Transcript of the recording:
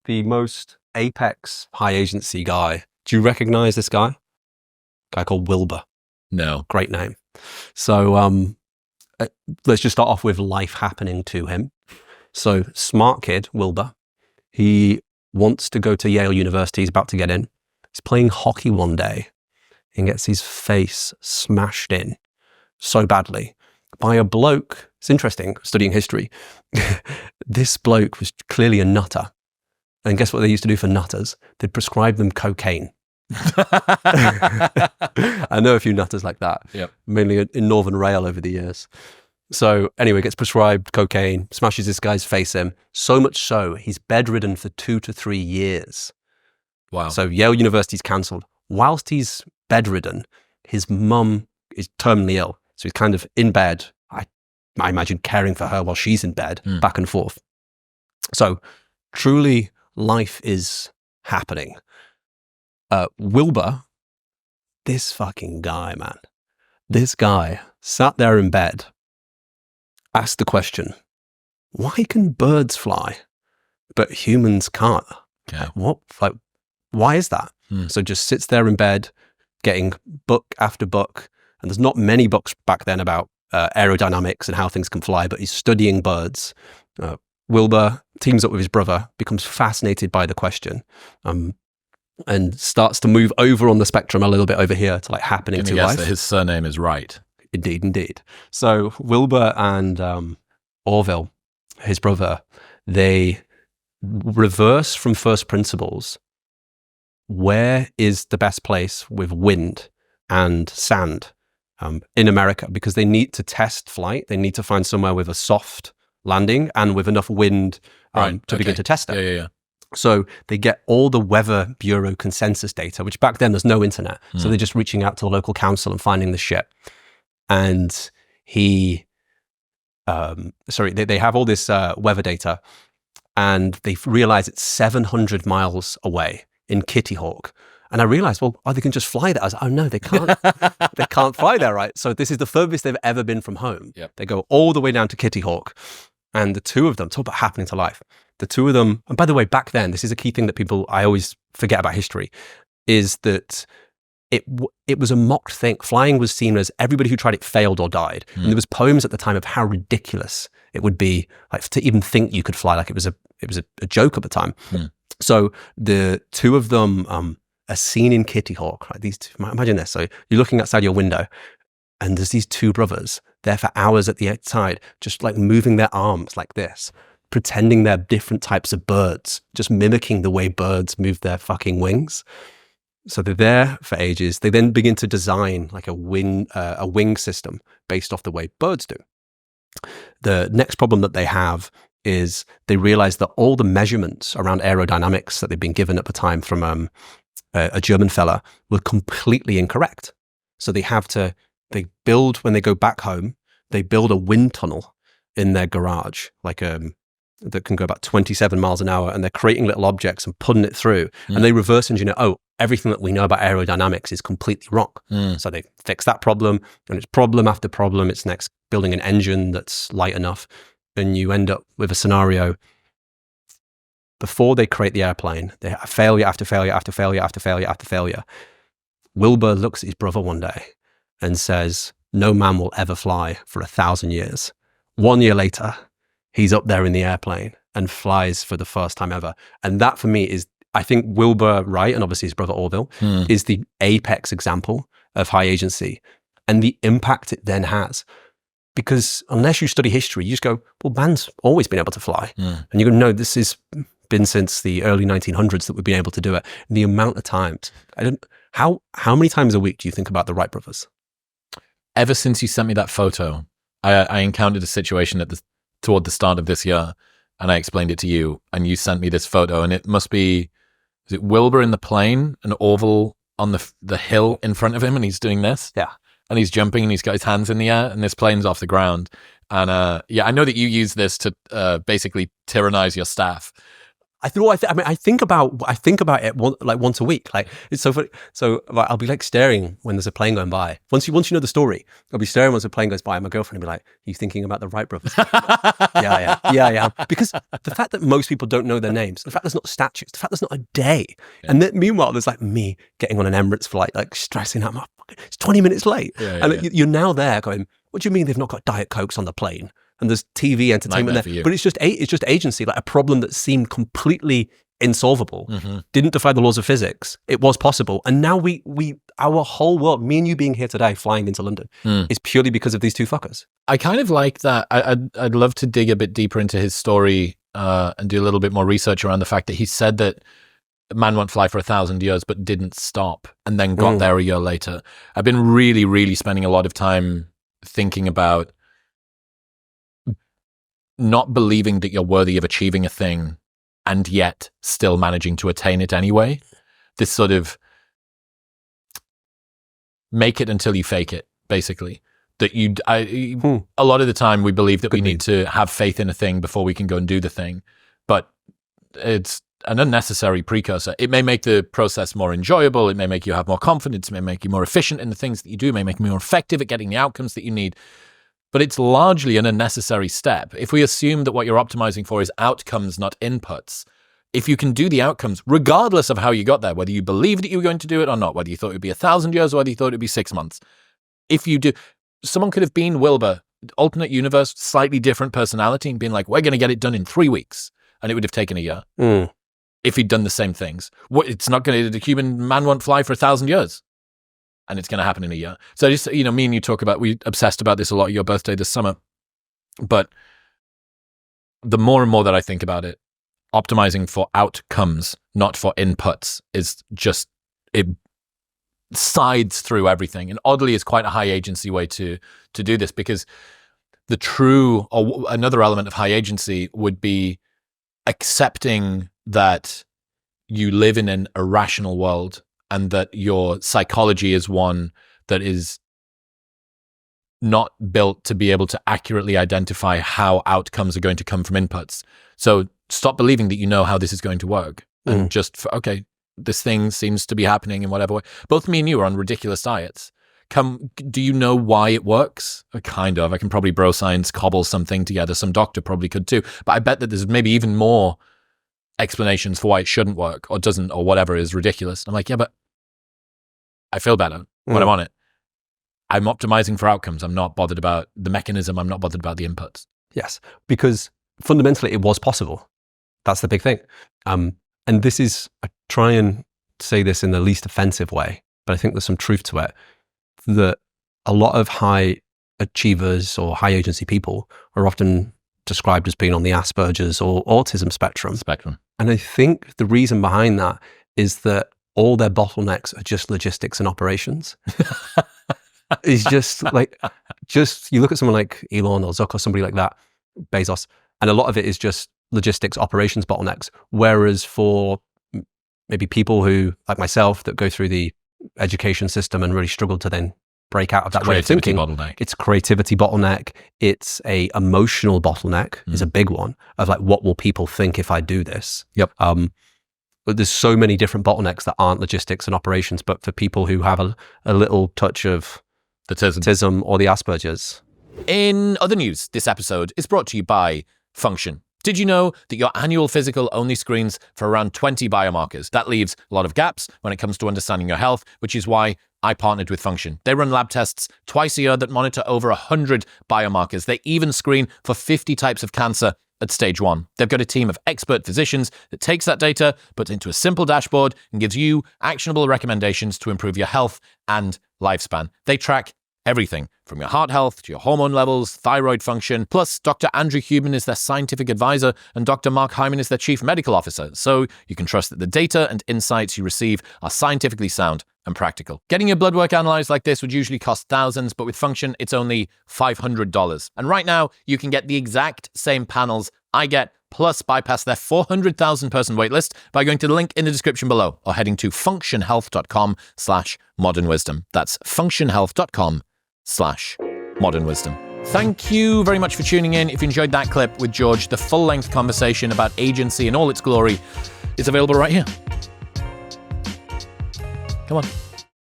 the most apex high agency guy. Do you recognize this guy? Guy called Wilbur. No. Great name. So let's just start off with life happening to him. So smart kid, Wilbur. He wants to go to Yale University. He's about to get in. He's playing hockey one day and gets his face smashed in so badly by a bloke. It's interesting, studying history. This bloke was clearly a nutter. And guess what they used to do for nutters? They'd prescribe them cocaine. I know a few nutters like that, yep. Mainly in Northern Rail over the years. So anyway, gets prescribed cocaine, smashes this guy's face in, so much so he's bedridden for 2 to 3 years. Wow. So Yale University's cancelled. Whilst he's bedridden, his mum is terminally ill. So he's kind of in bed, I imagine caring for her while she's in bed, back and forth. So truly life is happening. Wilbur, this fucking guy, man. This guy sat there in bed, asked the question, why can birds fly, but humans can't? Okay. Why is that? So just sits there in bed, getting book after book. And there's not many books back then about aerodynamics and how things can fly, but he's studying birds. Wilbur teams up with his brother, becomes fascinated by the question, and starts to move over on the spectrum a little bit over here to like happening to life. That his surname is Wright. Indeed. So Wilbur and Orville, his brother, they reverse from first principles. Where is the best place with wind and sand in America? Because they need to test flight. They need to find somewhere with a soft landing and with enough wind to begin to test it. Yeah. So they get all the Weather Bureau consensus data, which back then there's no internet. So they're just reaching out to the local council and finding the shit. And they have all this weather data, and they realize it's 700 miles away in Kitty Hawk. And I realized, they can just fly there. I was like, oh no, they can't. They can't fly there, right? So this is the furthest they've ever been from home. Yep. They go all the way down to Kitty Hawk. And the two of them, talk about happening to life. The two of them, and by the way, back then, this is a key thing that I always forget about history, is that it was a mocked thing. Flying was seen as everybody who tried it failed or died. And there was poems at the time of how ridiculous it would be, like to even think you could fly. Like it was a joke at the time. So the two of them are seen in Kitty Hawk. Right? These two, imagine this. So you're looking outside your window, and there's these two brothers there for hours at the outside, just like moving their arms like this, pretending they're different types of birds, just mimicking the way birds move their fucking wings. So they're there for ages. They then begin to design like a wing system based off the way birds do. The next problem that they have is they realize that all the measurements around aerodynamics that they've been given at the time from a German fella were completely incorrect. So they build, when they go back home, they build a wind tunnel in their garage, like that can go about 27 miles an hour, and they're creating little objects and putting it through, and they reverse engineer, everything that we know about aerodynamics is completely wrong. So they fix that problem, and it's problem after problem. It's next building an engine that's light enough, and you end up with a scenario. Before they create the airplane, they have failure after failure after failure after failure after failure. Wilbur looks at his brother one day and says, no man will ever fly for 1,000 years. 1 year later, he's up there in the airplane and flies for the first time ever. And that for me is, I think Wilbur Wright, and obviously his brother Orville, is the apex example of high agency and the impact it then has. Because unless you study history, you just go, man's always been able to fly. And you go, no, this has been since the early 1900s that we've been able to do it. And the amount of times, how many times a week do you think about the Wright brothers? Ever since you sent me that photo, I encountered a situation toward the start of this year, and I explained it to you, and you sent me this photo, and it must be, is it Wilbur in the plane and Orville on the hill in front of him, and he's doing this? Yeah. And he's jumping, and he's got his hands in the air, and this plane's off the ground. And I know that you use this to basically tyrannize your staff. I think about it once a week. Like, it's so funny. So I'll be like staring when there's a plane going by. Once you know the story, I'll be staring once a plane goes by, and my girlfriend will be like, "Are you thinking about the Wright brothers?" yeah. Because the fact that most people don't know their names, the fact there's not statues, the fact there's not a day, and then meanwhile there's like me getting on an Emirates flight, like stressing out. It's 20 minutes late, you're now there going, "What do you mean they've not got Diet Cokes on the plane?" And there's TV entertainment there, but it's just agency, like a problem that seemed completely insolvable, didn't defy the laws of physics. It was possible, and now our whole world, me and you being here today, flying into London, is purely because of these two fuckers. I kind of like that. I'd love to dig a bit deeper into his story and do a little bit more research around the fact that he said that man won't fly for 1,000 years, but didn't stop, and then got there a year later. I've been really, really spending a lot of time thinking about not believing that you're worthy of achieving a thing and yet still managing to attain it anyway. This sort of make it until you fake it, basically. That a lot of the time we believe that we need to have faith in a thing before we can go and do the thing, but it's an unnecessary precursor. It may make the process more enjoyable. It may make you have more confidence. It may make you more efficient in the things that you do. It may make you more effective at getting the outcomes that you need. But it's largely an unnecessary step. If we assume that what you're optimizing for is outcomes, not inputs, if you can do the outcomes, regardless of how you got there, whether you believe that you were going to do it or not, whether you thought it would be 1,000 years or whether you thought it would be 6 months, if you do, someone could have been Wilbur, alternate universe, slightly different personality, and been like, we're going to get it done in 3 weeks. And it would have taken a year if he'd done the same things. It's not going to, the human man won't fly for 1,000 years. And it's going to happen in a year. So just, me and you talk about, we obsessed about this a lot at your birthday this summer. But the more and more that I think about it, optimizing for outcomes, not for inputs, is just, it sides through everything. And oddly, is quite a high agency way to do this, because the true, or another element of high agency would be accepting that you live in an irrational world, and that your psychology is one that is not built to be able to accurately identify how outcomes are going to come from inputs. So stop believing that you know how this is going to work, and just, okay, this thing seems to be happening in whatever way. Both me and you are on ridiculous diets. Do you know why it works? Kind of. I can probably bro science cobble something together. Some doctor probably could too. But I bet that there's maybe even more explanations for why it shouldn't work or doesn't or whatever is ridiculous. I'm like, yeah, but I feel better when I'm on it. I'm optimizing for outcomes. I'm not bothered about the mechanism. I'm not bothered about the inputs. Yes, because fundamentally it was possible. That's the big thing. And this is, I try and say this in the least offensive way, but I think there's some truth to it, that a lot of high achievers or high agency people are often described as being on the Asperger's or autism spectrum. And I think the reason behind that is that all their bottlenecks are just logistics and operations. It's just like, you look at someone like Elon or Zuck or somebody like that, Bezos, and a lot of it is just logistics, operations bottlenecks. Whereas for maybe people who, like myself, that go through the education system and really struggle to then break out of that way of thinking, it's creativity bottleneck. It's a emotional bottleneck is a big one of like, what will people think if I do this? Yep. But there's so many different bottlenecks that aren't logistics and operations, but for people who have a little touch of the tism or the Asperger's. In other news, this episode is brought to you by Function. Did you know that your annual physical only screens for around 20 biomarkers? That leaves a lot of gaps when it comes to understanding your health, which is why I partnered with Function. They run lab tests twice a year that monitor over 100 biomarkers. They even screen for 50 types of cancer at stage 1. They've got a team of expert physicians that takes that data, puts it into a simple dashboard, and gives you actionable recommendations to improve your health and lifespan. They track everything from your heart health to your hormone levels, thyroid function. Plus, Dr. Andrew Huberman is their scientific advisor and Dr. Mark Hyman is their chief medical officer. So you can trust that the data and insights you receive are scientifically sound and practical. Getting your blood work analyzed like this would usually cost thousands, but with Function, it's only $500. And right now, you can get the exact same panels I get, plus bypass their 400,000 person waitlist by going to the link in the description below or heading to functionhealth.com/modernwisdom. That's functionhealth.com/modernwisdom. Thank you very much for tuning in. If you enjoyed that clip with George, the full-length conversation about agency and all its glory is available right here. Come on.